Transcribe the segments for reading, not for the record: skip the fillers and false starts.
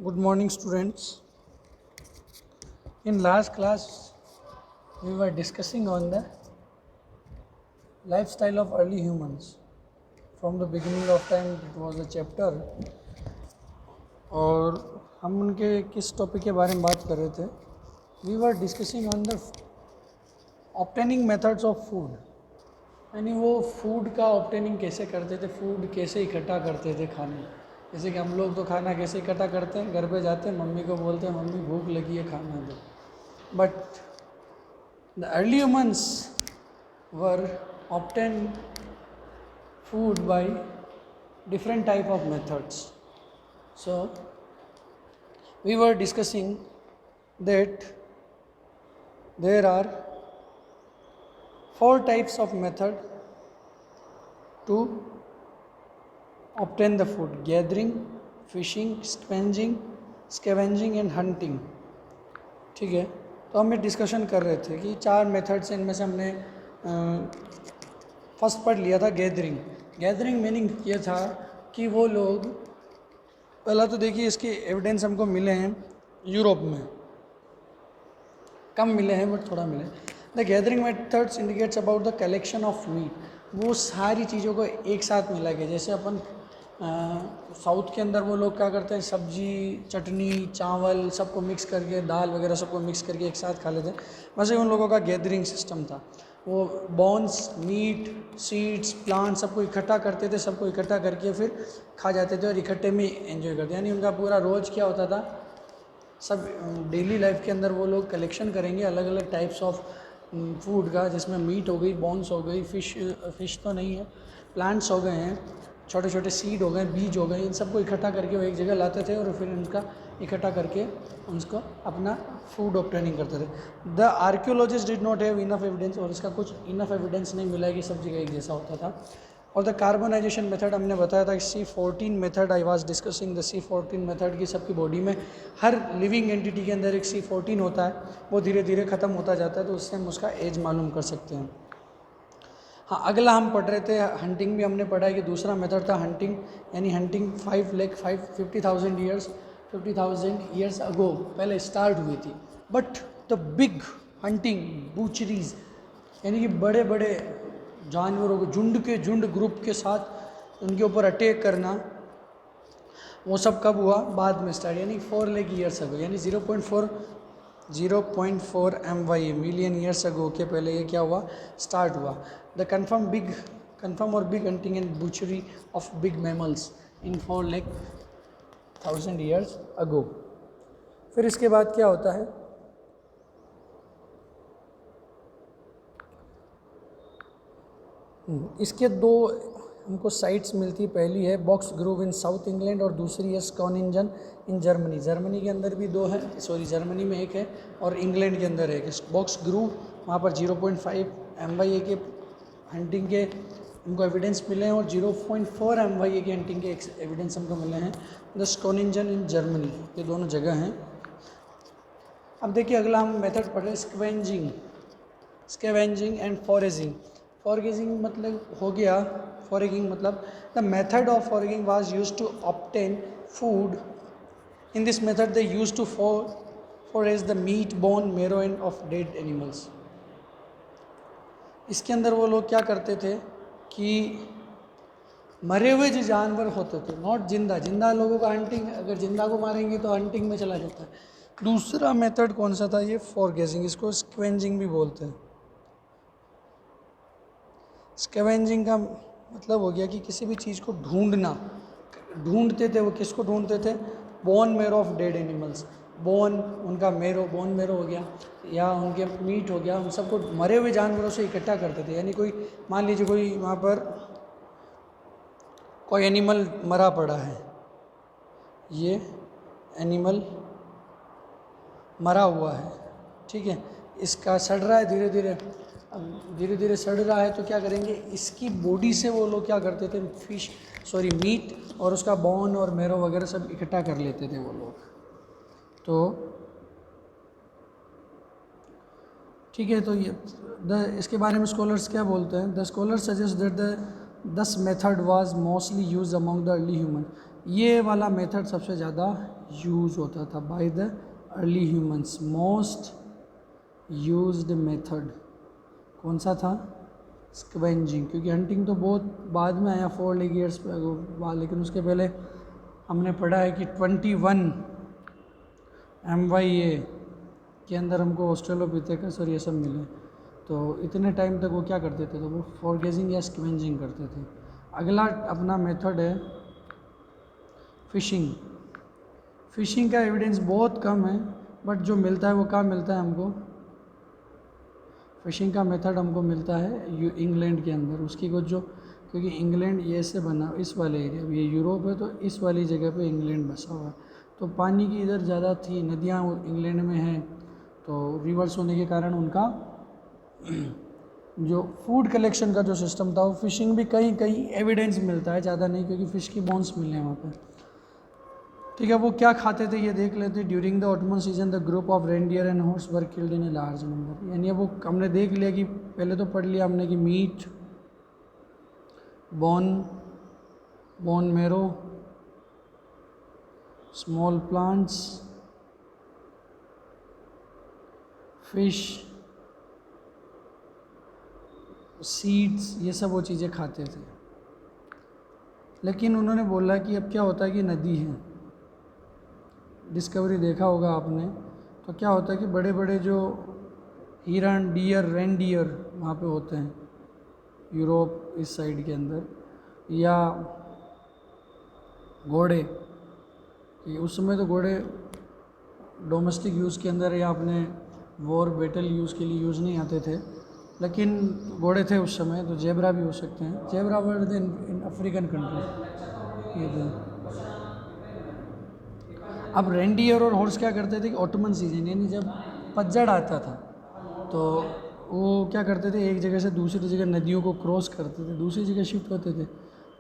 Good morning, students. In last class, we were discussing on the lifestyle of early humans. From the beginning of time, it was a chapter. और हम उनके किस topic के बारे में बात कर रहे थे? We were discussing on the obtaining methods of food. यानी वो फूड का ऑब्टेनिंग कैसे करते थे, फूड कैसे इकट्ठा करते थे खाने. जैसे कि हम लोग तो खाना कैसे इकट्ठा करते हैं, घर पे जाते हैं, मम्मी को बोलते हैं मम्मी भूख लगी है खाना दो. But the early humans were obtain food by different type of methods. So we were discussing that there are 4 types of method to obtain the food: gathering, fishing, scavenging and hunting. ठीक है, तो हम discussion कर रहे थे कि 4 methods, इनमें से हमने फर्स्ट पढ़ लिया था गैदरिंग. गैदरिंग मीनिंग ये था कि वो लोग, पहला तो देखिए इसके एविडेंस हमको मिले हैं यूरोप में, कम मिले हैं बट थोड़ा मिले. The gathering methods indicates about the collection of meat. वो सारी चीज़ों को एक साथ मिला के, जैसे अपन साउथ के अंदर वो लोग क्या करते हैं, सब्जी, चटनी, चावल सबको मिक्स करके, दाल वगैरह सबको मिक्स करके एक साथ खा लेते हैं. वैसे उन लोगों का गैदरिंग सिस्टम था. वो बोन्स, मीट, सीड्स, प्लांट सबको इकट्ठा करते थे, सबको इकट्ठा करके फिर खा जाते थे और इकट्ठे में एंजॉय करते. यानी उनका पूरा रोज़ क्या होता था, सब डेली लाइफ के अंदर वो लोग कलेक्शन करेंगे अलग अलग टाइप्स ऑफ फूड का, जिसमें मीट हो गई, बोन्स हो गई, फिश तो नहीं है, प्लांट्स हो गए हैं, छोटे छोटे सीड हो गए, बीज हो गए, इन सबको इकट्ठा करके वो एक जगह लाते थे और फिर उनका इकट्ठा करके उसको अपना फूड ऑब्टेनिंग करते थे. The archaeologist did not have enough evidence, और इसका कुछ इनफ एविडेंस नहीं मिला कि सब जगह एक जैसा होता था. और द कार्बोनाइजेशन मेथड हमने बताया था, C14 method. I was discussing the C14 method की सबकी बॉडी में, हर लिविंग एंटिटी के अंदर एक C14 होता है, वो धीरे धीरे ख़त्म होता जाता है, तो उससे हम उसका एज मालूम कर सकते हैं. हाँ, अगला हम पढ़ रहे थे हंटिंग. भी हमने पढ़ा है कि दूसरा मेथड था हंटिंग. यानी हंटिंग 50,000 ईयर्स अगो पहले स्टार्ट हुई थी. बट द बिग हंटिंग, बूचरीज, यानी कि बड़े बड़े जानवरों को झुंड के झुंड ग्रुप के साथ उनके ऊपर अटैक करना, वो सब कब हुआ, बाद में स्टार्ट. यानी 4 लाख ईयर्स अगो, यानी 0.4 MYA मिलियन ईयर्स अगो के पहले ये क्या हुआ, स्टार्ट हुआ. द कन्फर्म और big hunting and butchery of big mammals in 4,00,000 years ago. फिर इसके बाद क्या होता है, इसके 2 हमको साइट्स मिलती. पहली है बॉक्स ग्रूव इन साउथ इंग्लैंड और दूसरी है स्कॉनिंजन इन जर्मनी. जर्मनी के अंदर भी 2 हैं, जर्मनी में एक है और इंग्लैंड के अंदर एक है. बॉक्स ग्रूव, वहाँ पर 0.5 MYA के हंटिंग के हमको एविडेंस मिले हैं और 0.4 MYA के हंटिंग के एविडेंस हमको मिले हैं. द स्कॉनिंजन इन जर्मनी, ये दोनों जगह हैं. अब देखिए अगला हम मेथड पढ़ रहे हैं स्कैवेंजिंग एंड फॉरेजिंग. फॉरेजिंग मतलब हो गया, फॉरेजिंग मतलब the method of foraging was used to obtain food. In this method they used to forage the meat, bone, marrow and of dead animals. इसके अंदर वो लोग क्या करते थे कि मरे हुए जो जानवर होते थे, नॉट जिंदा लोगों का हंटिंग, अगर जिंदा को मारेंगे तो हंटिंग में चला जाता है. दूसरा मेथड कौन सा था, ये फॉरगेजिंग, इसको स्क्वेंजिंग भी बोलते हैं. स्कैवेंजिंग का मतलब हो गया कि किसी भी चीज़ को ढूंढते थे. वो किसको ढूंढते थे, bone marrow of dead animals. Bone, उनका बोन मैरो हो गया या उनके मीट हो गया, उन सबको मरे हुए जानवरों से इकट्ठा करते थे. यानी कोई, मान लीजिए कोई वहाँ पर कोई एनिमल मरा पड़ा है, ये एनिमल मरा हुआ है, ठीक है, इसका सड़ रहा है धीरे धीरे सड़ रहा है, तो क्या करेंगे, इसकी बॉडी से वो लोग क्या करते थे, मीट और उसका बोन और मैरो वगैरह सब इकट्ठा कर लेते थे वो लोग. तो ठीक है, तो ये इसके बारे में स्कॉलर्स क्या बोलते हैं. The scholar suggest that this method was mostly used among the early human. ये वाला मेथड सबसे ज़्यादा यूज़ होता था by the early humans. Most used method कौन सा था? स्क्वेंजिंग, क्योंकि हंटिंग तो बहुत बाद में आया 4 लाख ईयर्स बाद, लेकिन उसके पहले हमने पढ़ा है कि 21 MYA के अंदर हमको ऑस्ट्रेलोपिथेकस और ये सब मिले। तो इतने टाइम तक वो क्या करते थे? तो वो फॉरगेजिंग या स्क्वेंजिंग करते थे। अगला अपना मेथड है फिशिंग। फिशिंग का एविडेंस बहुत कम है, बट जो मिलता है वो कहाँ मिलता है हमको? फिशिंग का मेथड हमको मिलता है इंग्लैंड के अंदर। उसकी कुछ जो, क्योंकि इंग्लैंड ये से बना, इस वाले एरिया, ये यूरोप है तो इस वाली जगह पे इंग्लैंड बसा हुआ है, तो पानी की इधर ज़्यादा थी, नदियाँ इंग्लैंड में हैं, तो रिवर्स होने के कारण उनका जो फूड कलेक्शन का जो सिस्टम था वो फिशिंग भी कहीं कहीं एविडेंस मिलता है, ज़्यादा नहीं, क्योंकि फ़िश की बोन्स मिले हैं वहाँ पर। ठीक है, वो क्या खाते थे ये देख लेते। During the ottoman season the group of reindeer and horse were killed in a large number. यानी वो हमने देख लिया कि पहले तो पढ़ लिया हमने कि meat, bone marrow, small plants, fish, seeds, ये सब वो चीज़ें खाते थे। लेकिन उन्होंने बोला कि अब क्या होता है कि नदी है, डिस्कवरी देखा होगा आपने, तो क्या होता है कि बड़े बड़े जो हिरन, डियर, रेनडियर वहाँ पे होते हैं यूरोप इस साइड के अंदर, या घोड़े, कि उस समय तो घोड़े डोमेस्टिक यूज़ के अंदर या अपने वॉर बैटल यूज़ के लिए यूज़ नहीं आते थे, लेकिन घोड़े थे उस समय, तो जेब्रा भी हो सकते हैं। Zebra word in African country ये थे। अब रेनडियर और हॉर्स क्या करते थे कि ऑटमन सीजन यानी जब पतझड़ आता था तो वो क्या करते थे, एक जगह से दूसरी जगह नदियों को क्रॉस करते थे, दूसरी जगह शिफ्ट होते थे,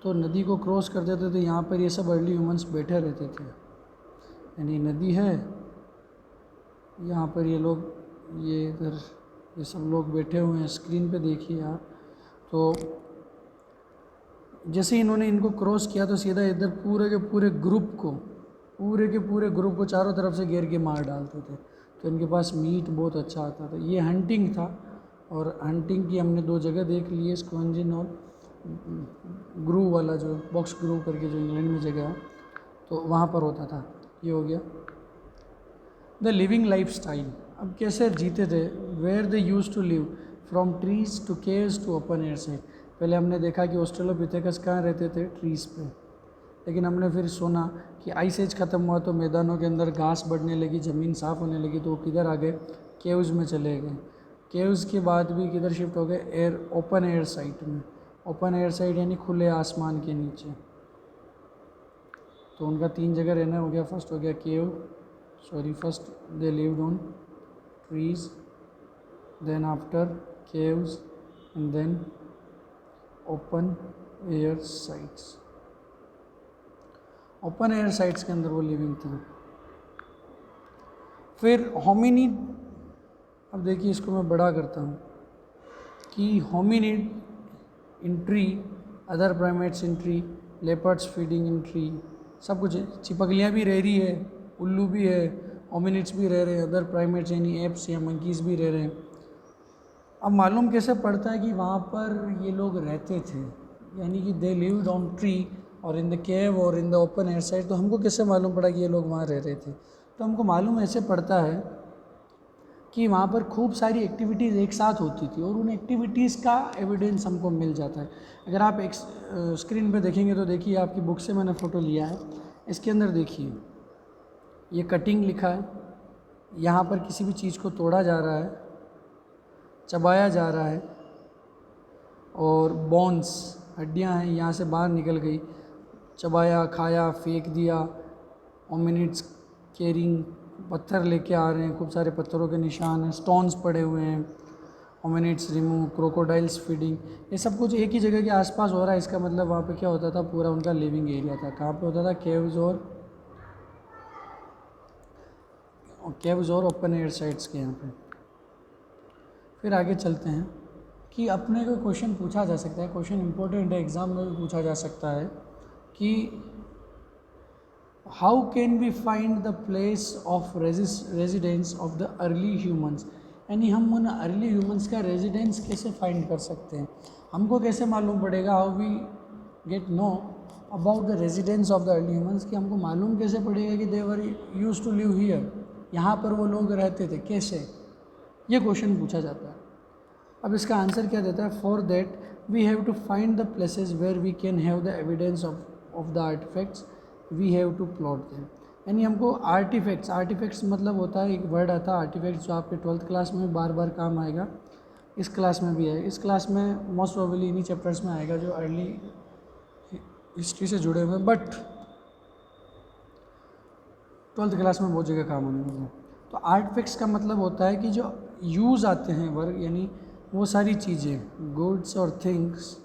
तो नदी को क्रॉस करते थे, तो यहाँ पर ये सब अर्ली ह्यूमंस बैठे रहते थे। यानी नदी है, यहाँ पर ये लोग, ये इधर ये सब लोग बैठे हुए हैं, स्क्रीन पे देखिए आप। तो जैसे इन्होंने इनको क्रॉस किया तो सीधा इधर पूरे के पूरे ग्रुप को चारों तरफ से घेर के मार डालते थे, तो इनके पास मीट बहुत अच्छा आता था। ये हंटिंग था, और हंटिंग की हमने 2 जगह देख ली है, स्क्वेंजिन और ग्रू वाला, जो बॉक्स ग्रू करके जो इंग्लैंड में जगह है, तो वहाँ पर होता था। ये हो गया द लिविंग लाइफ स्टाइल। अब कैसे जीते थे? Where they use to live, from trees to caves to open air side. पहले हमने देखा कि ऑस्ट्रेलोपिथेकस कहाँ रहते थे? ट्रीज़ पे, लेकिन हमने फिर सुना कि आइस एज ख़त्म हुआ तो मैदानों के अंदर घास बढ़ने लगी, ज़मीन साफ़ होने लगी, तो वो किधर आ गए? केव्स में चले गए। केव्स के बाद भी किधर शिफ्ट हो गए? ओपन एयर साइट में। ओपन एयर साइट यानी खुले आसमान के नीचे। तो उनका 3 जगह रहना हो गया। फर्स्ट हो गया first they lived on trees, then after caves, and then open air sites. Open air sites के अंदर वो लिविंग थे। फिर होमिनिड, अब देखिए इसको मैं बड़ा करता हूँ कि hominid in tree, other primates in tree, leopards feeding in tree, सब कुछ है। चिपकलियाँ भी रह रही है, उल्लू भी है, होमिनिड्स भी रह रहे हैं, अदर प्राइमेट्स यानी एप्स या मंकीज़ भी रह रहे हैं। अब मालूम कैसे पड़ता है कि वहाँ पर ये लोग रहते थे, यानी कि दे लिव्ड ऑन ट्री और इन द केव और in the open air side. तो हमको कैसे मालूम पड़ा कि ये लोग वहाँ रह रहे थे? तो हमको मालूम ऐसे पड़ता है कि वहाँ पर खूब सारी एक्टिविटीज़ एक साथ होती थी, और उन एक्टिविटीज़ का एविडेंस हमको मिल जाता है। अगर आप एक स्क्रीन पे देखेंगे तो देखिए, आपकी बुक से मैंने फ़ोटो लिया है, इसके अंदर देखिए ये कटिंग लिखा है, यहाँ पर किसी भी चीज़ को तोड़ा जा रहा है, चबाया जा रहा है, और बोन्स, हड्डियाँ हैं, यहाँ से बाहर निकल गई, चबाया, खाया, फेंक दिया। होमिनिड्स कैरिंग, पत्थर लेके आ रहे हैं, खूब सारे पत्थरों के निशान हैं, स्टोन्स पड़े हुए हैं। होमिनिड्स रिमूव, क्रोकोडाइल्स फीडिंग, ये सब कुछ एक ही जगह के आसपास हो रहा है। इसका मतलब वहाँ पे क्या होता था? पूरा उनका लिविंग एरिया था। कहाँ पे होता था? केव्स और ओपन एयर साइट्स के यहाँ पे। फिर आगे चलते हैं कि अपने को क्वेश्चन पूछा जा सकता है, क्वेश्चन इंपॉर्टेंट है, एग्ज़ाम में भी पूछा जा सकता है कि how can we find the place of residence of the early humans, यानी हम उन अर्ली ह्यूमंस का रेजिडेंस कैसे फाइंड कर सकते हैं, हमको कैसे मालूम पड़ेगा, how we get know about the residence of the early humans, कि हमको मालूम कैसे पड़ेगा कि they were use to live here, यहाँ पर वो लोग रहते थे कैसे, ये क्वेश्चन पूछा जाता है। अब इसका आंसर क्या देता है, for that we have to find the places where we can have the evidence of the artifacts, we have to plot them, यानी हमको आर्टिफैक्ट्स मतलब होता है, एक वर्ड आता है आर्टिफैक्ट्स जो आपके 12th क्लास में बार बार काम आएगा, इस क्लास में भी है, इस क्लास में मोस्ट प्रोबेबली इन्हीं चैप्टर्स में आएगा जो अर्ली हिस्ट्री से जुड़े हुए हैं, बट 12th क्लास में बहुत जगह काम आने वाला है। तो आर्टिफैक्ट्स का मतलब होता है कि जो यूज़ आते हैं वर्ग, यानी वो सारी चीज़ें, गुड्स और things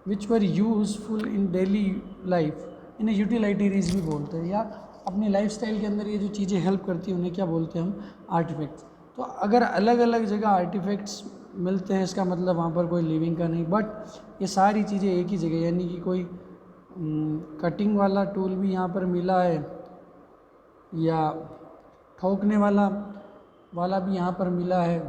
which were useful in daily life, इन्हें यूटिलाइटरीज भी बोलते हैं, या अपनी लाइफस्टाइल के अंदर ये जो चीज़ें हेल्प करती हैं उन्हें क्या बोलते हैं हम, आर्टिफैक्ट्स। तो अगर अलग अलग जगह आर्टिफैक्ट्स मिलते हैं इसका मतलब वहाँ पर कोई लिविंग का नहीं, बट ये सारी चीज़ें एक ही जगह, यानी कि कोई कटिंग वाला टूल भी यहाँ पर मिला है, या ठोकने वाला भी यहाँ पर मिला है,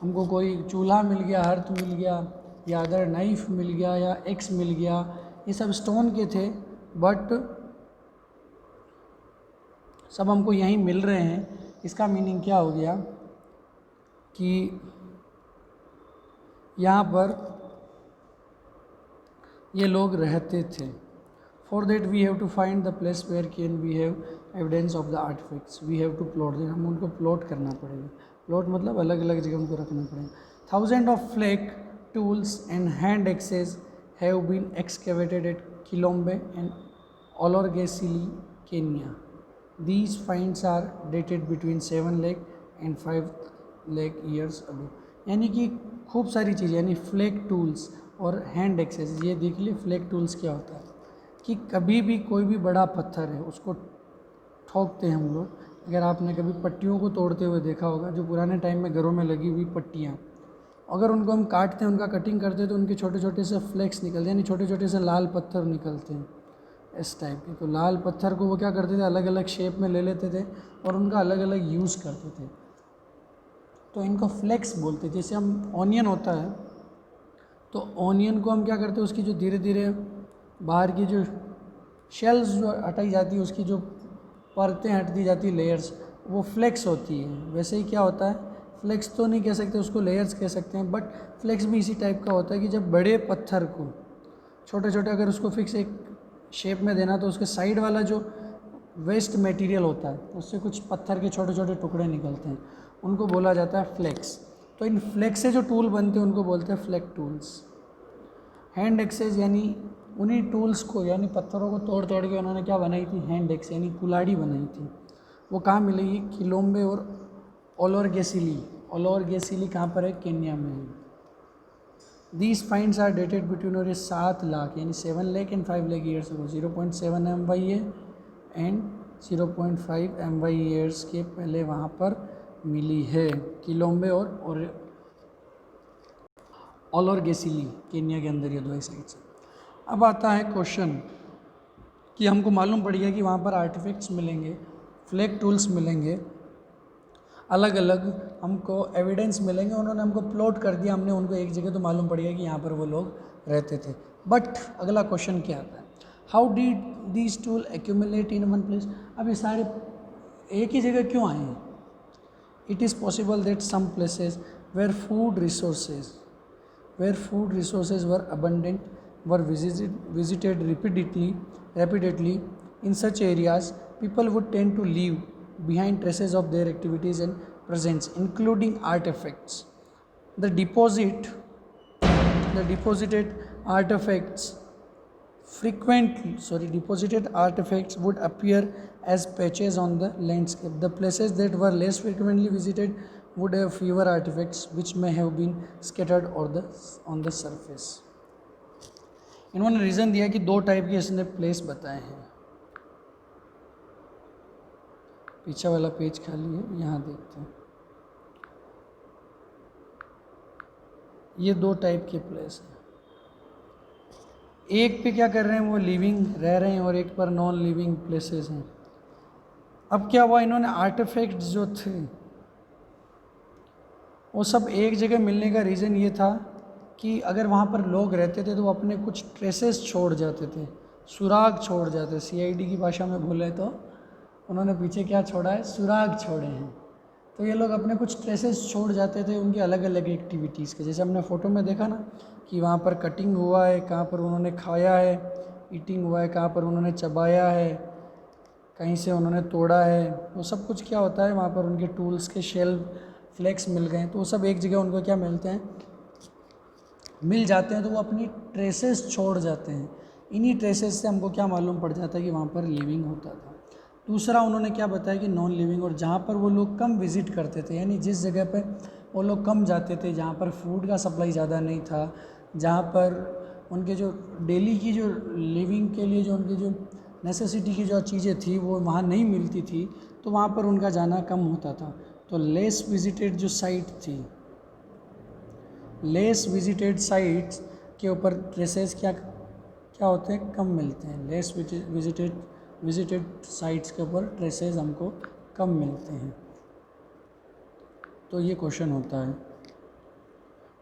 हमको कोई चूल्हा मिल गया, हर्थ मिल गया, या अदर नाइफ मिल गया, या एक्स मिल गया, ये सब स्टोन के थे, बट सब हमको यहीं मिल रहे हैं। इसका मीनिंग क्या हो गया कि यहाँ पर ये लोग रहते थे। For that we have to find the place where can we have evidence of the artifacts, we have to plot them, हम उनको प्लॉट करना पड़ेगा, प्लॉट मतलब अलग अलग जगह उनको रखना पड़ेगा। Thousand of flake tools and hand axes have been excavated at Kilombe and Olorgesailie, Kenya. These finds are dated between 7 lakh and 5 lakh years ago. यानी कि खूब सारी चीज़ें, यानी फ्लैग टूल्स और हैंड एक्सेस, ये देख लिए फ्लैग टूल्स क्या होता है, कि कभी भी कोई भी बड़ा पत्थर है उसको ठोकते हैं हम लोग। अगर आपने कभी पट्टियों को तोड़ते हुए देखा होगा, जो पुराने टाइम में घरों में लगी हुई पट्टियाँ, अगर उनको हम काटते हैं, उनका कटिंग करते हैं, तो उनके छोटे छोटे से फ्लेक्स निकलते हैं, यानी छोटे छोटे से लाल पत्थर निकलते हैं इस टाइप के। तो लाल पत्थर को वो क्या करते थे, अलग अलग शेप में ले लेते थे और उनका अलग अलग यूज़ करते थे, तो इनको फ्लेक्स बोलते हैं। जैसे हम ऑनियन होता है, तो ऑनियन को हम क्या करते हैं, उसकी जो धीरे धीरे बाहर की जो शेल्स जो हटाई जाती है, उसकी जो परतें हटती जाती, लेयर्स, वो फ्लेक्स होती है। वैसे ही क्या होता है, फ्लेक्स तो नहीं कह सकते, उसको लेयर्स कह सकते हैं, बट फ्लेक्स भी इसी टाइप का होता है कि जब बड़े पत्थर को छोटे छोटे अगर उसको फिक्स एक शेप में देना, तो उसके साइड वाला जो वेस्ट मटेरियल होता है, उससे कुछ पत्थर के छोटे छोटे टुकड़े निकलते हैं, उनको बोला जाता है फ्लेक्स। तो इन फ्लेक्स से जो टूल बनते हैं उनको बोलते हैं फ्लेक टूल्स। हैंड एक्सेस यानी उन्हीं टूल्स को, यानी पत्थरों को तोड़ तोड़ के उन्होंने क्या बनाई थी, हैंड एक्स यानी कुल्हाड़ी बनाई थी। वो कहाँ मिलेगी, किलोम्बे और ओलोरगेसिली कहाँ पर है, केन्या में है। These finds are dated between, और ये 7 लाख यानी 7 लाख एंड 5 लाख ईयर्स को, 0.7 MYA एंड 0.5 MY ईयर्स के पहले वहाँ पर मिली है, किलोम्बे और ओलोरगेसिली, केन्या के अंदर ये दो साइड से। अब आता है क्वेश्चन कि हमको मालूम पड़ गया कि वहाँ पर आर्टिफैक्ट्स मिलेंगे, फ्लैग टूल्स मिलेंगे, अलग अलग हमको एविडेंस मिलेंगे, उन्होंने हमको प्लॉट कर दिया, हमने उनको एक जगह, तो मालूम पड़ गया कि यहाँ पर वो लोग रहते थे। बट अगला क्वेश्चन क्या आता है, how did these tool accumulate in one place. अब ये सारे एक ही जगह क्यों आए हैं। It is possible that some places where food resources were abundant were visited repeatedly. In such areas, people would tend to leave behind traces of their activities and presence, including artifacts. The deposited artifacts would appear as patches on the landscape. The places that were less frequently visited would have fewer artifacts, which may have been scattered on the surface. इन्होंने reason दिया कि 2 type के इसने place बताए हैं। पीछे वाला page खाली है, यहाँ देखते हैं। ये 2 टाइप के प्लेस हैं। एक पे क्या कर रहे हैं, वो लिविंग रह रहे हैं और एक पर नॉन लिविंग प्लेसेस हैं। अब क्या हुआ, इन्होंने आर्टिफैक्ट्स जो थे वो सब एक जगह मिलने का रीज़न ये था कि अगर वहाँ पर लोग रहते थे तो वो अपने कुछ ट्रेसेस छोड़ जाते थे, सुराग छोड़ जाते। सीआईडी की भाषा में बोले तो उन्होंने पीछे क्या छोड़ा है, सुराग छोड़े हैं। तो ये लोग अपने कुछ ट्रेसेस छोड़ जाते थे उनकी अलग अलग एक्टिविटीज़ के। जैसे हमने फ़ोटो में देखा ना कि वहाँ पर कटिंग हुआ है, कहाँ पर उन्होंने खाया है, ईटिंग हुआ है, कहाँ पर उन्होंने चबाया है, कहीं से उन्होंने तोड़ा है, वो सब कुछ क्या होता है, वहाँ पर उनके टूल्स के शेल फ्लेक्स मिल गए हैं, तो वो सब एक जगह उनको क्या मिलते हैं, मिल जाते हैं, तो वो अपनी ट्रेसेस छोड़ जाते हैं। इन्हीं ट्रेसेस से हमको क्या मालूम पड़ जाता है कि वहाँ पर लिविंग होता था। दूसरा उन्होंने क्या बताया कि नॉन लिविंग, और जहाँ पर वो लोग कम विज़िट करते थे, यानी जिस जगह पे वो लोग कम जाते थे, जहाँ पर फूड का सप्लाई ज़्यादा नहीं था, जहाँ पर उनके जो डेली की जो लिविंग के लिए जो उनकी जो नेसेसिटी की जो चीज़ें थी वो वहाँ नहीं मिलती थी, तो वहाँ पर उनका जाना कम होता था। तो लेस विजिटेड जो साइट थी, लेस विजिटेड साइट्स के ऊपर ट्रेसेस क्या क्या होते हैं, कम मिलते हैं। लेस विजिटेड साइट्स के ऊपर ट्रेसेस हमको कम मिलते हैं। तो ये क्वेश्चन होता है,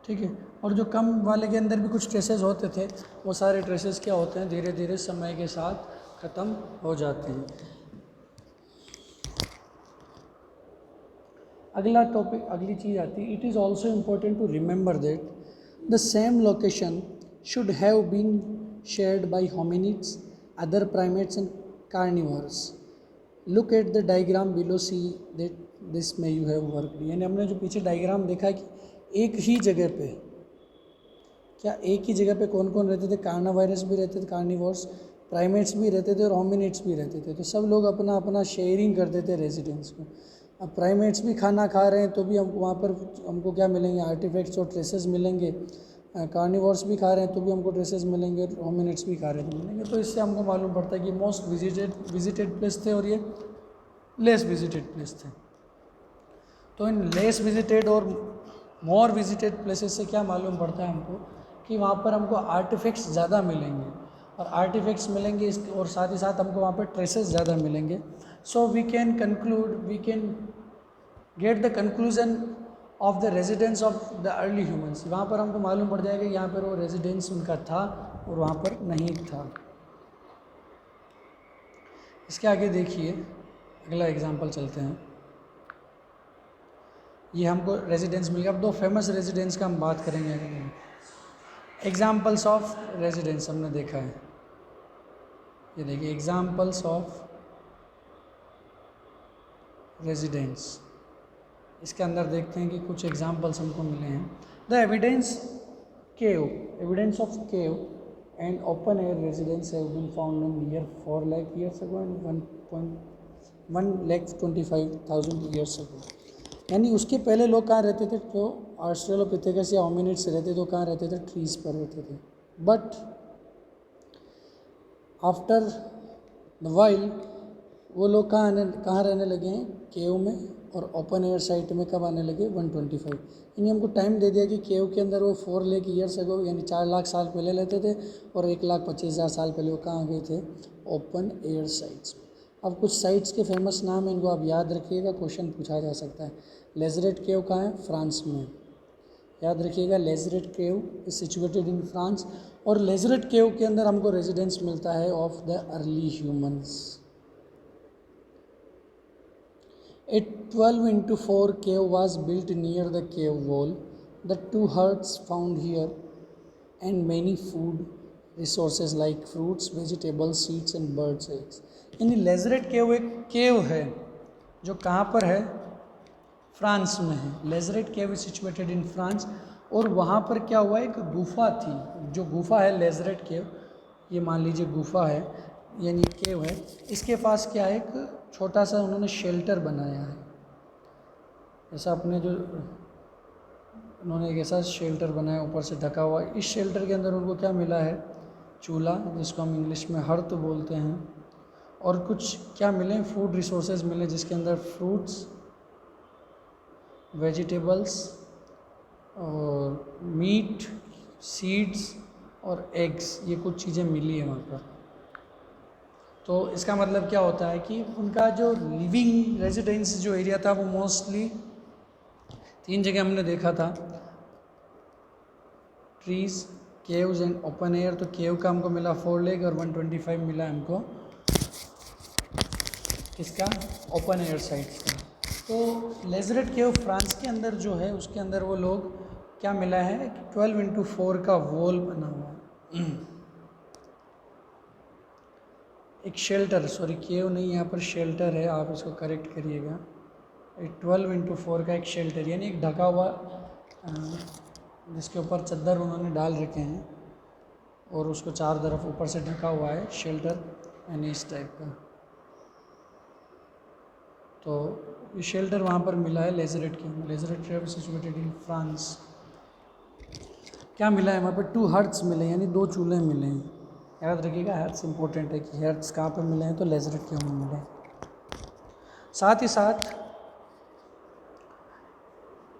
ठीक है। और जो कम वाले के अंदर भी कुछ ट्रेसेस होते थे, वो सारे ट्रेसेस क्या होते हैं, धीरे धीरे समय के साथ ख़त्म हो जाते हैं। अगला टॉपिक, अगली चीज़ आती है, it is also important to remember that the same location should have been shared by hominids, other primates and carnivores. Look at the diagram below, see that this में यू हैव वर्कड। यानी हमने जो पीछे diagram देखा कि एक ही जगह पे, क्या एक ही जगह पे कौन कौन रहते थे, कार्नावायरस भी रहते थे, कार्निवर्स, प्राइमेट्स भी रहते थे और होमिनिड्स भी रहते थे। तो सब लोग अपना अपना शेयरिंग करते थे रेजिडेंस को। अब प्राइमेट्स भी खाना खा रहे हैं तो भी हम वहाँ पर हमको क्या मिलेंगे, आर्टिफैक्ट्स और ट्रेसेस मिलेंगे। कार्निवर्स भी खा रहे हैं तो भी हमको ट्रेसेस मिलेंगे, और होमिनिड्स भी खा रहे हैं तो मिलेंगे। तो इससे हमको मालूम पड़ता है कि मोस्ट विजिटेड प्लेस थे और ये लेस विजिटेड प्लेस थे। तो इन लेस विजिटेड और मोर विजिटेड प्लेसेस से क्या मालूम पड़ता है हमको कि वहाँ पर हमको आर्टिफैक्ट्स ज़्यादा मिलेंगे, और आर्टिफैक्ट्स मिलेंगे इस, और साथ ही साथ हमको वहाँ पर ट्रेसेस ज़्यादा मिलेंगे। So we can conclude, we can get the conclusion of the residence of the early humans. वहाँ पर हमको मालूम पड़ जाएगा यहाँ पर वो रेजिडेंस उनका था और वहाँ पर नहीं था। इसके आगे देखिए, अगला एग्जाम्पल चलते हैं। ये हमको रेजिडेंस मिल गया। अब दो फेमस रेजिडेंस का हम बात करेंगे। एग्जाम्पल्स ऑफ रेजिडेंस हमने देखा है, ये देखिए एग्जाम्पल्स ऑफ रेजिडेंस। इसके अंदर देखते हैं कि कुछ एग्जाम्पल्स हमको मिले हैं। The evidence of cave and open air residence have been found in near 4 lakh years ago and 1,25,000 years ago. यानी उसके पहले लोग कहाँ रहते थे, जो ऑस्ट्रेलोपिथेकस या होमिनिड्स रहते तो कहाँ रहते थे, ट्रीज़ पर रहते थे। बट आफ्टर द वाइल वो लोग कहाँ रहने लगे हैं, केव में, और ओपन एयर साइट में कब आने लगे, 125। यानी हमको टाइम दे दिया कि केव के अंदर वो 4 लाख ईयर्स अगो यानी 4 लाख साल पहले रहते थे, और 1,25,000 साल पहले वो कहाँ गए थे, ओपन एयर साइट्स में। अब कुछ साइट्स के फेमस नाम हैं, इनको आप याद रखिएगा, क्वेश्चन पूछा जा सकता है। लेजरेट केव कहाँ है, फ्रांस में, याद रखिएगा। Lazaret cave is situated in France, और लेजरेट केव के अंदर हमको रेजिडेंस मिलता है of the early humans. A 12x4 cave was built near the cave wall. The 2 huts found here and many food resources like fruits, vegetables, seeds and birds' eggs. यानी लेजरेट केव एक केव है जो कहाँ पर है, फ्रांस में है। Lazaret cave is situated in France, और वहाँ पर क्या हुआ, एक गुफा थी। जो गुफा है लेजरेट केव, ये मान लीजिए गुफा है, यानी केव है, इसके पास क्या है, एक छोटा सा उन्होंने शेल्टर बनाया है। ऐसा अपने जो उन्होंने एक ऐसा शेल्टर बनाया ऊपर से ढका हुआ। इस शेल्टर के अंदर उनको क्या मिला है, चूल्हा, जिसको हम इंग्लिश में हर्थ बोलते हैं, और कुछ क्या मिले, फूड रिसोर्सेज मिले, जिसके अंदर फ्रूट्स, वेजिटेबल्स और मीट, सीड्स और एग्स, ये कुछ चीज़ें मिली है वहाँ पर। तो इसका मतलब क्या होता है कि उनका जो लिविंग रेजिडेंस जो एरिया था वो मोस्टली 3 जगह हमने देखा था, trees, caves and open air. तो केव का हमको मिला 4 लेक और 125 मिला हमको इसका ओपन एयर साइट्स का। तो लेजरेट केव फ्रांस के अंदर जो है उसके अंदर वो लोग क्या मिला है, 12x4 का वॉल बना हुआ है, एक शेल्टर, सॉरी केव नहीं, यहाँ पर शेल्टर है, आप इसको करेक्ट करिएगा। 12x4 का एक शेल्टर, यानी एक ढका हुआ जिसके ऊपर चद्दर उन्होंने डाल रखे हैं और उसको चार तरफ ऊपर से ढका हुआ है, शेल्टर यानी इस टाइप का। तो ये शेल्टर वहाँ पर मिला है लेजरेट के। लेजरेट केव सिचुएटेड इन फ्रांस। क्या मिला है वहाँ पर, 2 हर्ट्स मिले, यानी 2 चूल्हे मिले हैं। याद रखिएगा हर्ट्स इंपॉर्टेंट है कि हर्ट्स कहाँ पर मिले हैं, तो लेजरेट केव में मिले। साथ ही साथ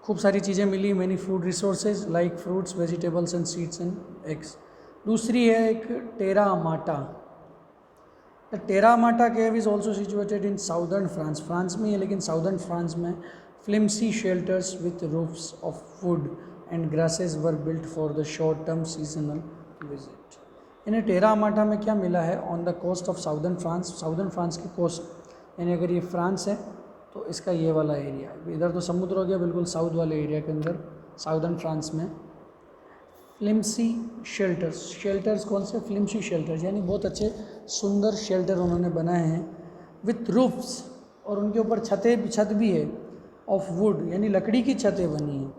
खूब सारी चीज़ें मिली, many food resources like fruits, vegetables and seeds and eggs. दूसरी है एक Terra Amata. The Terra Amata cave is also situated in southern France. France में है लेकिन साउदर्न फ्रांस में। Flimsy shelters with roofs of wood and grasses were built for the short term seasonal visit. यानी Terra Amata में क्या मिला है, on the coast of southern France, southern France की कोस्ट, यानी अगर ये फ्रांस है तो इसका ये वाला एरिया, इधर तो समुद्र हो गया, बिल्कुल साउथ वाले एरिया के अंदर साउदर्न फ्रांस में। फ्लिम्सी शेल्टर्स, शेल्टर्स कौन से, फ्लिम्सी शेल्टर्स, यानी बहुत अच्छे सुंदर शेल्टर उन्होंने बनाए हैं, विथ रूफ्स, और उनके ऊपर छत भी है, ऑफ वुड, यानी लकड़ी की छतें बनी हैं,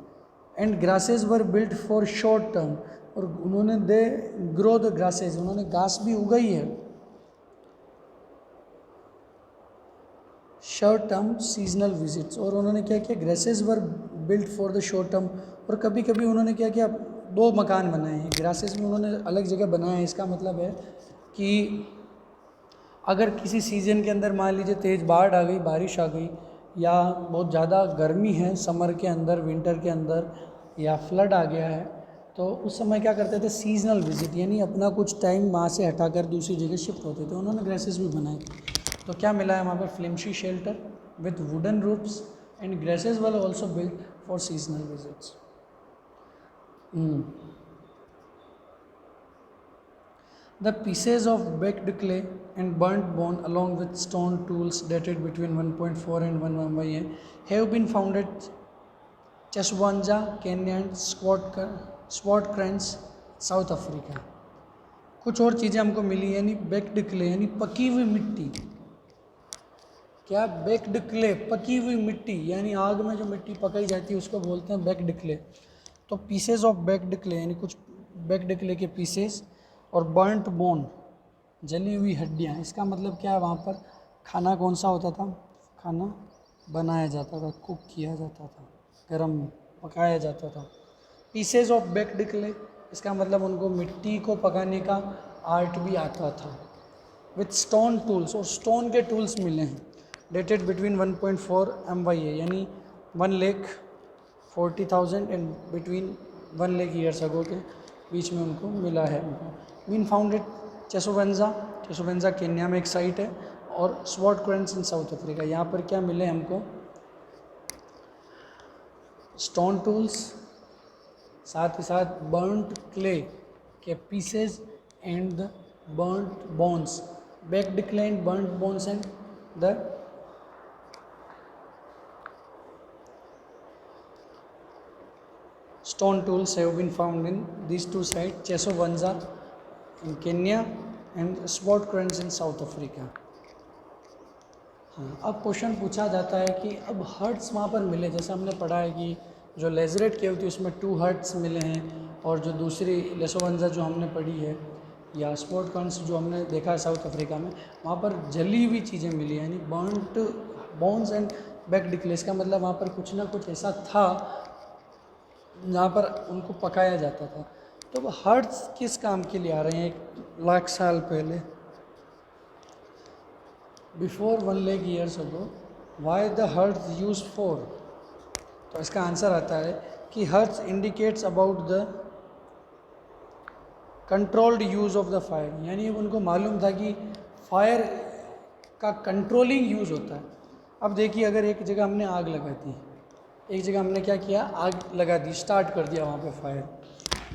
and grasses were built for short term, और उन्होंने दे ग्रो द ग्रासेस, उन्होंने घास भी उगाई है, शॉर्ट टर्म सीजनल विजिट्स। और उन्होंने क्या किया, grasses were built for the short term, और कभी कभी उन्होंने क्या किया, 2 मकान बनाए हैं ग्रासेस में, उन्होंने अलग जगह बनाए हैं। इसका मतलब है कि अगर किसी सीज़न के अंदर मान लीजिए तेज़ बाढ़ आ गई, बारिश आ गई, या बहुत ज़्यादा गर्मी है समर के अंदर, विंटर के अंदर, या फ्लड आ गया है, तो उस समय क्या करते थे, सीजनल विजिट, यानी अपना कुछ टाइम वहाँ से हटाकर दूसरी जगह शिफ्ट होते थे। उन्होंने ग्रासेस भी बनाए। तो क्या मिला है वहाँ पर, फ्लिम्सी shelter with wooden roofs and grasses were also built for seasonal visits. The pieces of baked clay and burnt bone along with stone tools dated between 1.4 and 1 MYA have been found at Cheswanja, Kenya and Swartkrans, South Africa. कुछ और चीज़ें हमको मिली, यानी baked clay, यानी पकी हुई मिट्टी। क्या, बेक्ड क्ले, पकी हुई मिट्टी, यानी आग में जो मिट्टी पकाई जाती है उसको बोलते हैं बेक्ड क्ले। तो पीसेज ऑफ बेक्ड क्ले, यानी कुछ बेक्ड क्ले के पीसेस, और बर्नट बोन, जली हुई हड्डियाँ। इसका मतलब क्या है, वहाँ पर खाना कौन सा होता था, खाना बनाया जाता था, कुक किया जाता था, गरम पकाया जाता था। पीसेज ऑफ बेक्ड क्ले, इसका मतलब उनको मिट्टी को पकाने का आर्ट भी आता था, विथ स्टोन टूल्स, और स्टोन के टूल्स मिले हैं, डेटेड बिटवीन 1.4 MYA, यानी 1,40,000 एंड बिटवीन 1 लाख ईयर्स अगो के बीच में उनको मिला है। मीन फाउंडेड चेसोवेंजा केन्या में एक साइट है, और स्वार्टक्रैंस इन साउथ अफ्रीका। यहाँ पर क्या मिले हमको, स्टोन टूल्स, साथ ही साथ बर्नट क्ले के pieces and the burnt bones, baked clay and burnt bones and the stone tools have been found in these 2 sites, Chesowanja in Kenya and Swartkrans in South Africa. हाँ, अब question पूछा जाता है कि अब hertz वहाँ पर मिले, जैसे हमने पढ़ा है कि जो लेजरेट केव थी उसमें 2 हर्ट्स मिले हैं, और जो दूसरी लेसोवंजा जो हमने पढ़ी है, या स्पोर्टक्रंस जो हमने देखा है साउथ अफ्रीका में, वहाँ पर जली हुई चीज़ें मिली, यानी burnt bones and baked clay. इसका मतलब वहाँ पर कुछ ना कुछ ऐसा था जहाँ पर उनको पकाया जाता था। तो वो हर्ट्स किस काम के लिए आ रहे हैं 1 लाख साल पहले, before 1 lakh years ago, why the hearths use for? तो इसका आंसर आता है कि hearths indicates about the controlled use of the fire, यानी उनको मालूम था कि फायर का कंट्रोलिंग यूज़ होता है। अब देखिए, अगर एक जगह हमने आग लगा दी, एक जगह हमने क्या किया, आग लगा दी, स्टार्ट कर दिया वहाँ पे फायर,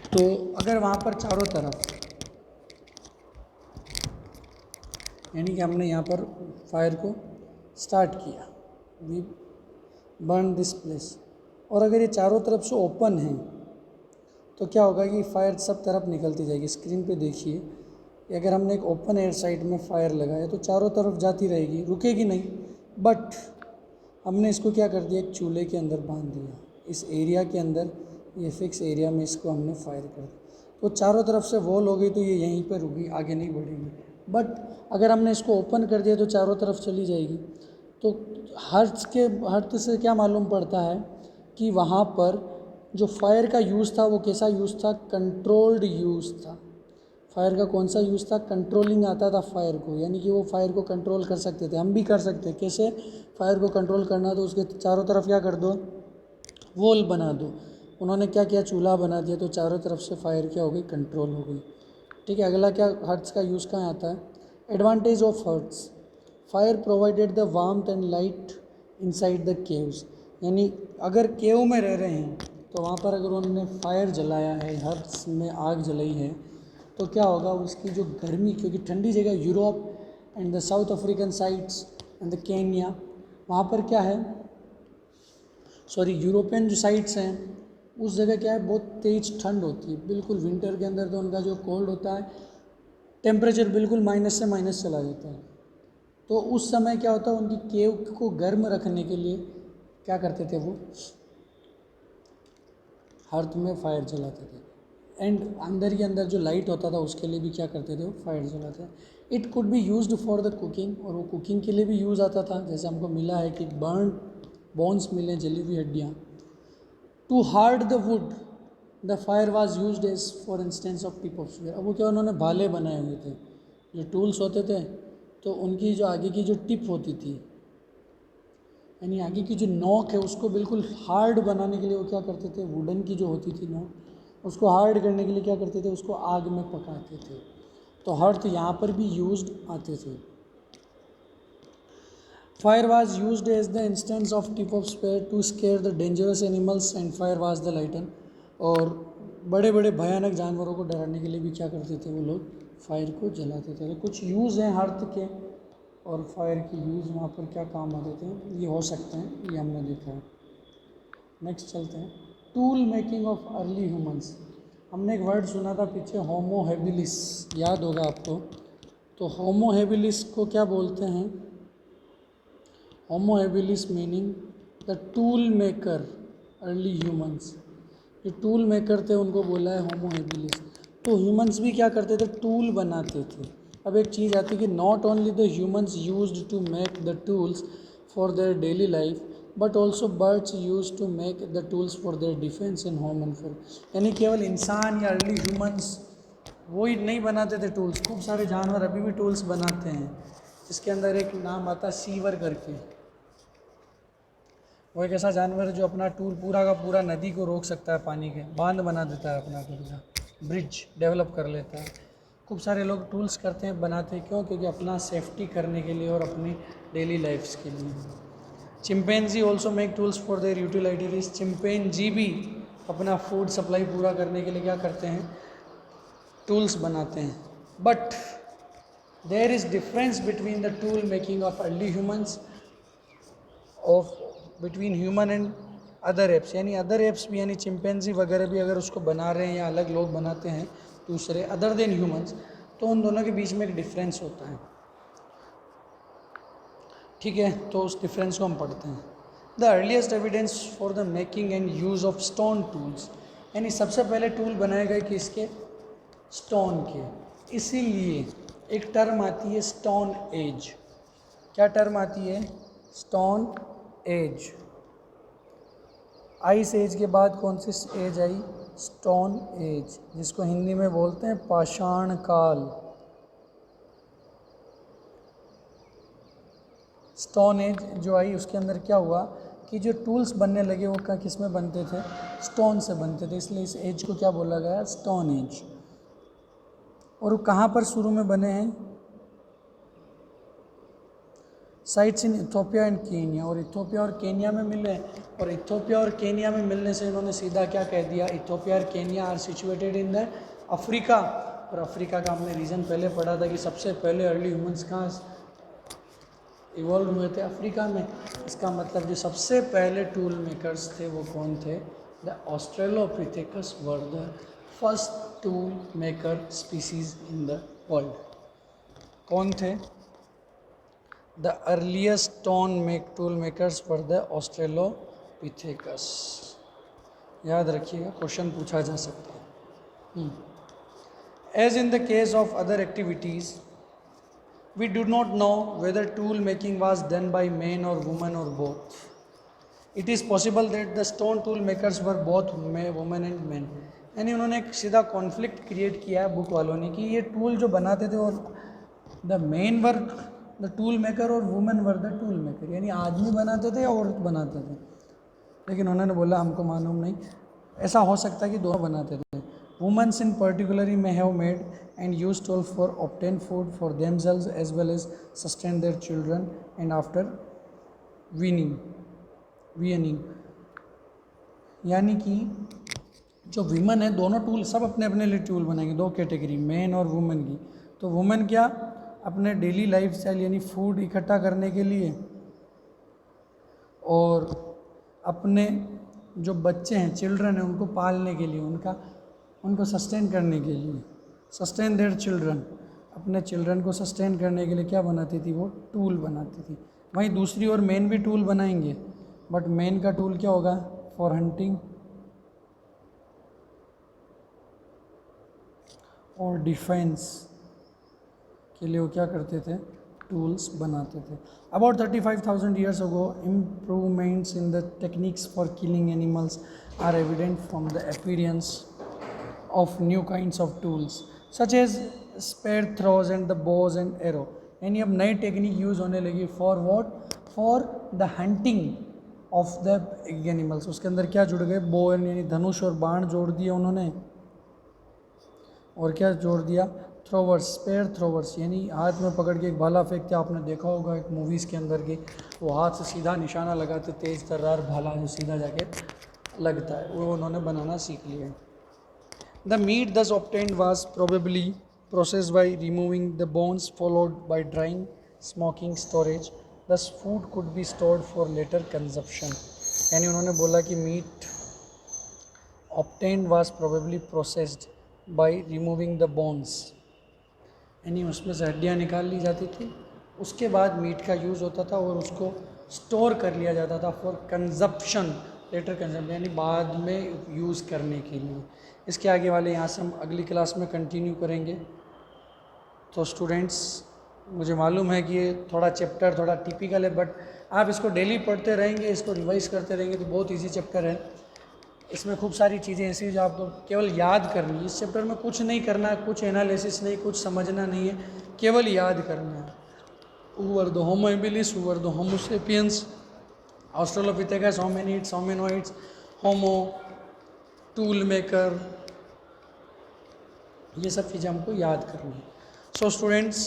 तो अगर वहाँ पर चारों तरफ, यानी कि हमने यहाँ पर फायर को स्टार्ट किया, वी बर्न दिस प्लेस, और अगर ये चारों तरफ से ओपन है तो क्या होगा कि फायर सब तरफ निकलती जाएगी। स्क्रीन पे देखिए, अगर हमने एक ओपन एयर साइड में फायर लगाया तो चारों तरफ जाती रहेगी, रुकेगी नहीं। बट हमने इसको क्या कर दिया, एक चूल्हे के अंदर बांध दिया, इस एरिया के अंदर, ये फिक्स एरिया में इसको हमने फायर कर दिया, तो चारों तरफ से वॉल हो गई, तो ये यहीं पर रुकी, आगे नहीं बढ़ेगी। बट अगर हमने इसको ओपन कर दिया तो चारों तरफ चली जाएगी। तो हर्थ से क्या मालूम पड़ता है कि वहाँ पर जो फायर का यूज़ था वो कैसा यूज़ था, कंट्रोल्ड यूज़ था। फायर का कौन सा यूज़ था, कंट्रोलिंग आता था फायर को, यानी कि वो फायर को कंट्रोल कर सकते थे। हम भी कर सकते हैं, कैसे, फायर को कंट्रोल करना तो उसके चारों तरफ क्या कर दो, वॉल बना दो। उन्होंने क्या किया, चूल्हा बना दिया, तो चारों तरफ से फायर क्या हो गई, कंट्रोल हो गई। ठीक है, अगला क्या, हर्ट्स का यूज़ कहाँ आता है, advantage of hearths, fire provided the warmth and light inside the caves, यानी अगर केव में रह रहे हैं तो वहाँ पर अगर उन्होंने फायर जलाया है, हर्ट्स में आग जलाई है, तो क्या होगा, उसकी जो गर्मी, क्योंकि ठंडी जगह Europe and the south African sites and the Kenya, वहाँ पर क्या है, सॉरी यूरोपियन जो साइट्स हैं उस जगह क्या है, बहुत तेज़ ठंड होती है, बिल्कुल विंटर के अंदर तो उनका जो कोल्ड होता है, टेम्परेचर बिल्कुल माइनस से माइनस चला जाता है। तो उस समय क्या होता है, उनकी केव को गर्म रखने के लिए क्या करते थे, वो हर्थ में फायर जलाते थे, एंड अंदर ही अंदर जो लाइट होता था उसके लिए भी क्या करते थे, वो फायर जलाते थे। It could be used for the cooking, और वो कुकिंग के लिए भी यूज़ आता था, जैसे हमको मिला है कि बर्न बोन्स मिले, जली हुई हड्डियाँ। To hard the wood the fire was used as for instance of tip of spear. अब वो क्या, उन्होंने भाले बनाए हुए थे, जो टूल्स होते थे, तो उनकी जो आगे की जो टिप होती थी, यानी आगे की जो नोक है, उसको बिल्कुल हार्ड बनाने के लिए वो क्या करते थे, वुडन की जो होती थी नोक, उसको हार्ड करने के लिए क्या करते थे, उसको आग में पकाते थे। तो हर्थ यहाँ पर भी यूज्ड आते थे। Fire was used as the instance of tip of spare to scare the dangerous animals and fire was the lighten, और बड़े बड़े भयानक जानवरों को डराने के लिए भी क्या करते थे, वो लोग फायर को जलाते थे। तो कुछ यूज़ हैं हर्थ के, और फायर के यूज़ वहाँ पर क्या काम आते थे, ये हो सकते हैं, ये हमने देखा है। नेक्स्ट चलते हैं, tool making of early humans. हमने एक वर्ड सुना था पीछे, होमो हैबिलिस, याद होगा आपको। तो होमो हैबिलिस को क्या बोलते हैं, Homo habilis meaning the tool maker early humans, जो टूल मेकर थे उनको बोला है होमो हैबिलिस। तो ह्यूमंस भी क्या करते थे, टूल बनाते थे। अब एक चीज़ आती है कि not only the humans used to make the tools for their daily life, but also birds use to make the tools for their defence in home and for, यानी केवल इंसान या अर्ली ह्यूमंस वो ही नहीं बनाते थे टूल्स, खूब सारे जानवर अभी भी टूल्स बनाते हैं, जिसके अंदर एक नाम आता है सीवर करके। वो एक ऐसा जानवर है जो अपना टूल पूरा का पूरा नदी को रोक सकता है, पानी के बांध बना देता है, अपना पूरा ब्रिज डेवलप कर लेता है। खूब सारे लोग टूल्स करते हैं, बनाते हैं, क्यों, क्योंकि अपना सेफ्टी करने के लिए और अपनी डेली लाइफ्स के लिए। Chimpanzee also make tools for there utilities, chimpanzee भी अपना फूड सप्लाई पूरा करने के लिए क्या करते हैं, टूल्स बनाते हैं। But there is difference between the tool making of early humans of between human and other apes, यानी अदर एप्स भी, यानी चिंपैंजी वगैरह भी अगर उसको बना रहे हैं या अलग लोग बनाते हैं दूसरे अदर देन ह्यूमंस, तो उन दोनों के बीच में एक डिफरेंस होता है। ठीक है, तो उस डिफरेंस को हम पढ़ते हैं। The earliest evidence for the making and use of stone tools, यानी सबसे पहले टूल बनाए गए किसके, स्टोन के। इसीलिए एक टर्म आती है स्टोन एज। क्या टर्म आती है, स्टोन एज। आइस एज के बाद कौन सी एज आई, स्टोन एज, जिसको हिंदी में बोलते हैं पाषाण काल। स्टोन एज जो आई उसके अंदर क्या हुआ कि जो टूल्स बनने लगे वो किस में बनते थे, स्टोन से बनते थे, इसलिए इस एज को क्या बोला गया, स्टोन एज। और वो कहाँ पर शुरू में बने हैं? Sites in Ethiopia and Kenya, और इथोपिया और केनिया में मिले हैं। और इथोपिया और केनिया में मिलने से इन्होंने सीधा क्या कह दिया, इथोपिया और Kenya are situated in the Africa. और अफ्रीका का हमने रीज़न पहले पढ़ा था कि सबसे पहले अर्ली ह्यूमंस कहाँ इवॉल्व हुए थे, अफ्रीका में। इसका मतलब जो सबसे पहले टूल मेकर्स थे वो कौन थे? The Australopithecus were the first tool maker species in the world. कौन थे? The earliest tool makers were the Australopithecus. याद रखिएगा, क्वेश्चन पूछा जा सकता है। As in the case of other activities, we do not know whether tool making was done by men or women or both. It is possible that the stone tool makers were both women and men. यानी उन्होंने एक सीधा conflict create किया है book वालों ने कि ये टूल जो बनाते थे और the men were the tool maker और women were the tool maker, यानी आदमी बनाते थे या औरत बनाते थे। लेकिन उन्होंने बोला हमको मालूम नहीं, ऐसा हो सकता है कि दोनों बनाते थे। Women in particular may have made and used tool for obtain food for themselves as well as sustain their children and after weaning। यानी कि जो वीमन है दोनों टूल सब अपने अपने लिए टूल बनाएंगे, दो कैटेगरी मेन और वुमेन की। तो वुमेन क्या अपने डेली लाइफ स्टाइल यानी फूड इकट्ठा करने के लिए और अपने जो बच्चे हैं चिल्ड्रन हैं उनको पालने के लिए, उनको सस्टेन करने के लिए, सस्टेन देयर चिल्ड्रन, अपने चिल्ड्रन को सस्टेन करने के लिए क्या बनाती थी? वो टूल बनाती थी। वहीं दूसरी ओर मेन भी टूल बनाएंगे, बट मेन का टूल क्या होगा? फॉर हंटिंग और डिफेंस के लिए वो क्या करते थे? टूल्स बनाते थे। About 35,000 years ago, improvements in the techniques for killing animals are evident from the appearance of new kinds of tools such as spear throws and the bows and arrow। यानी अब नई टेक्निक यूज़ होने लगी for what? For the hunting of the animals. उसके अंदर क्या जुड़ गए? बो यानी धनुष और बाण जोड़ दिया उन्होंने, और क्या जोड़ दिया? थ्रोवर्स, स्पेयर थ्रोवर्स, यानी हाथ में पकड़ के एक भाला फेंकते, आपने देखा होगा एक मूवीज़ के अंदर की, वो हाथ से सीधा निशाना लगाते, तेज़ तर्रार भाला जो सीधा जाके लगता है, वो उन्होंने बनाना सीख लिया। The meat thus obtained was probably processed by removing the bones followed by drying, smoking, storage. Thus food could be stored for later consumption। यानी उन्होंने बोला कि meet obtained was probably processed by removing the bones, यानी उसमें से हड्डियाँ निकाल ली जाती थी, उसके बाद मीट का यूज़ होता था और उसको स्टोर कर लिया जाता था फॉर कंजप्शन, लेटर कंजप्शन, यानी बाद में यूज़ करने के लिए। इसके आगे वाले यहाँ से हम अगली क्लास में कंटिन्यू करेंगे। तो स्टूडेंट्स, मुझे मालूम है कि ये थोड़ा चैप्टर थोड़ा टिपिकल है, बट आप इसको डेली पढ़ते रहेंगे, इसको रिवाइज करते रहेंगे तो बहुत इजी चैप्टर है। इसमें खूब सारी चीज़ें ऐसी जो आपको केवल याद करनी है। इस चैप्टर में कुछ नहीं करना है, कुछ एनालिसिस नहीं, कुछ समझना नहीं है, केवल याद करना है। Who were the Homo habilis, who were the Homo sapiens, Australopithecus, hominids, hominoids, Homo, tool maker, ये सब चीज़ें हमको याद करनी है। So students,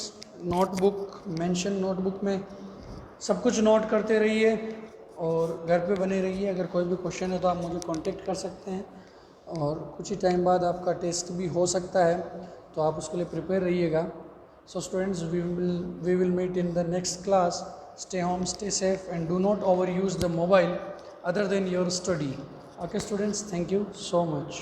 notebook mention, notebook में सब कुछ नोट करते रहिए और घर पे बने रहिए। अगर कोई भी क्वेश्चन है तो आप मुझे कांटेक्ट कर सकते हैं, और कुछ ही टाइम बाद आपका टेस्ट भी हो सकता है, तो आप उसके लिए प्रिपेयर रहिएगा। So students, we will meet in the next class. Stay home, stay safe and do not overuse the mobile other than your study. Okay students, thank you so much.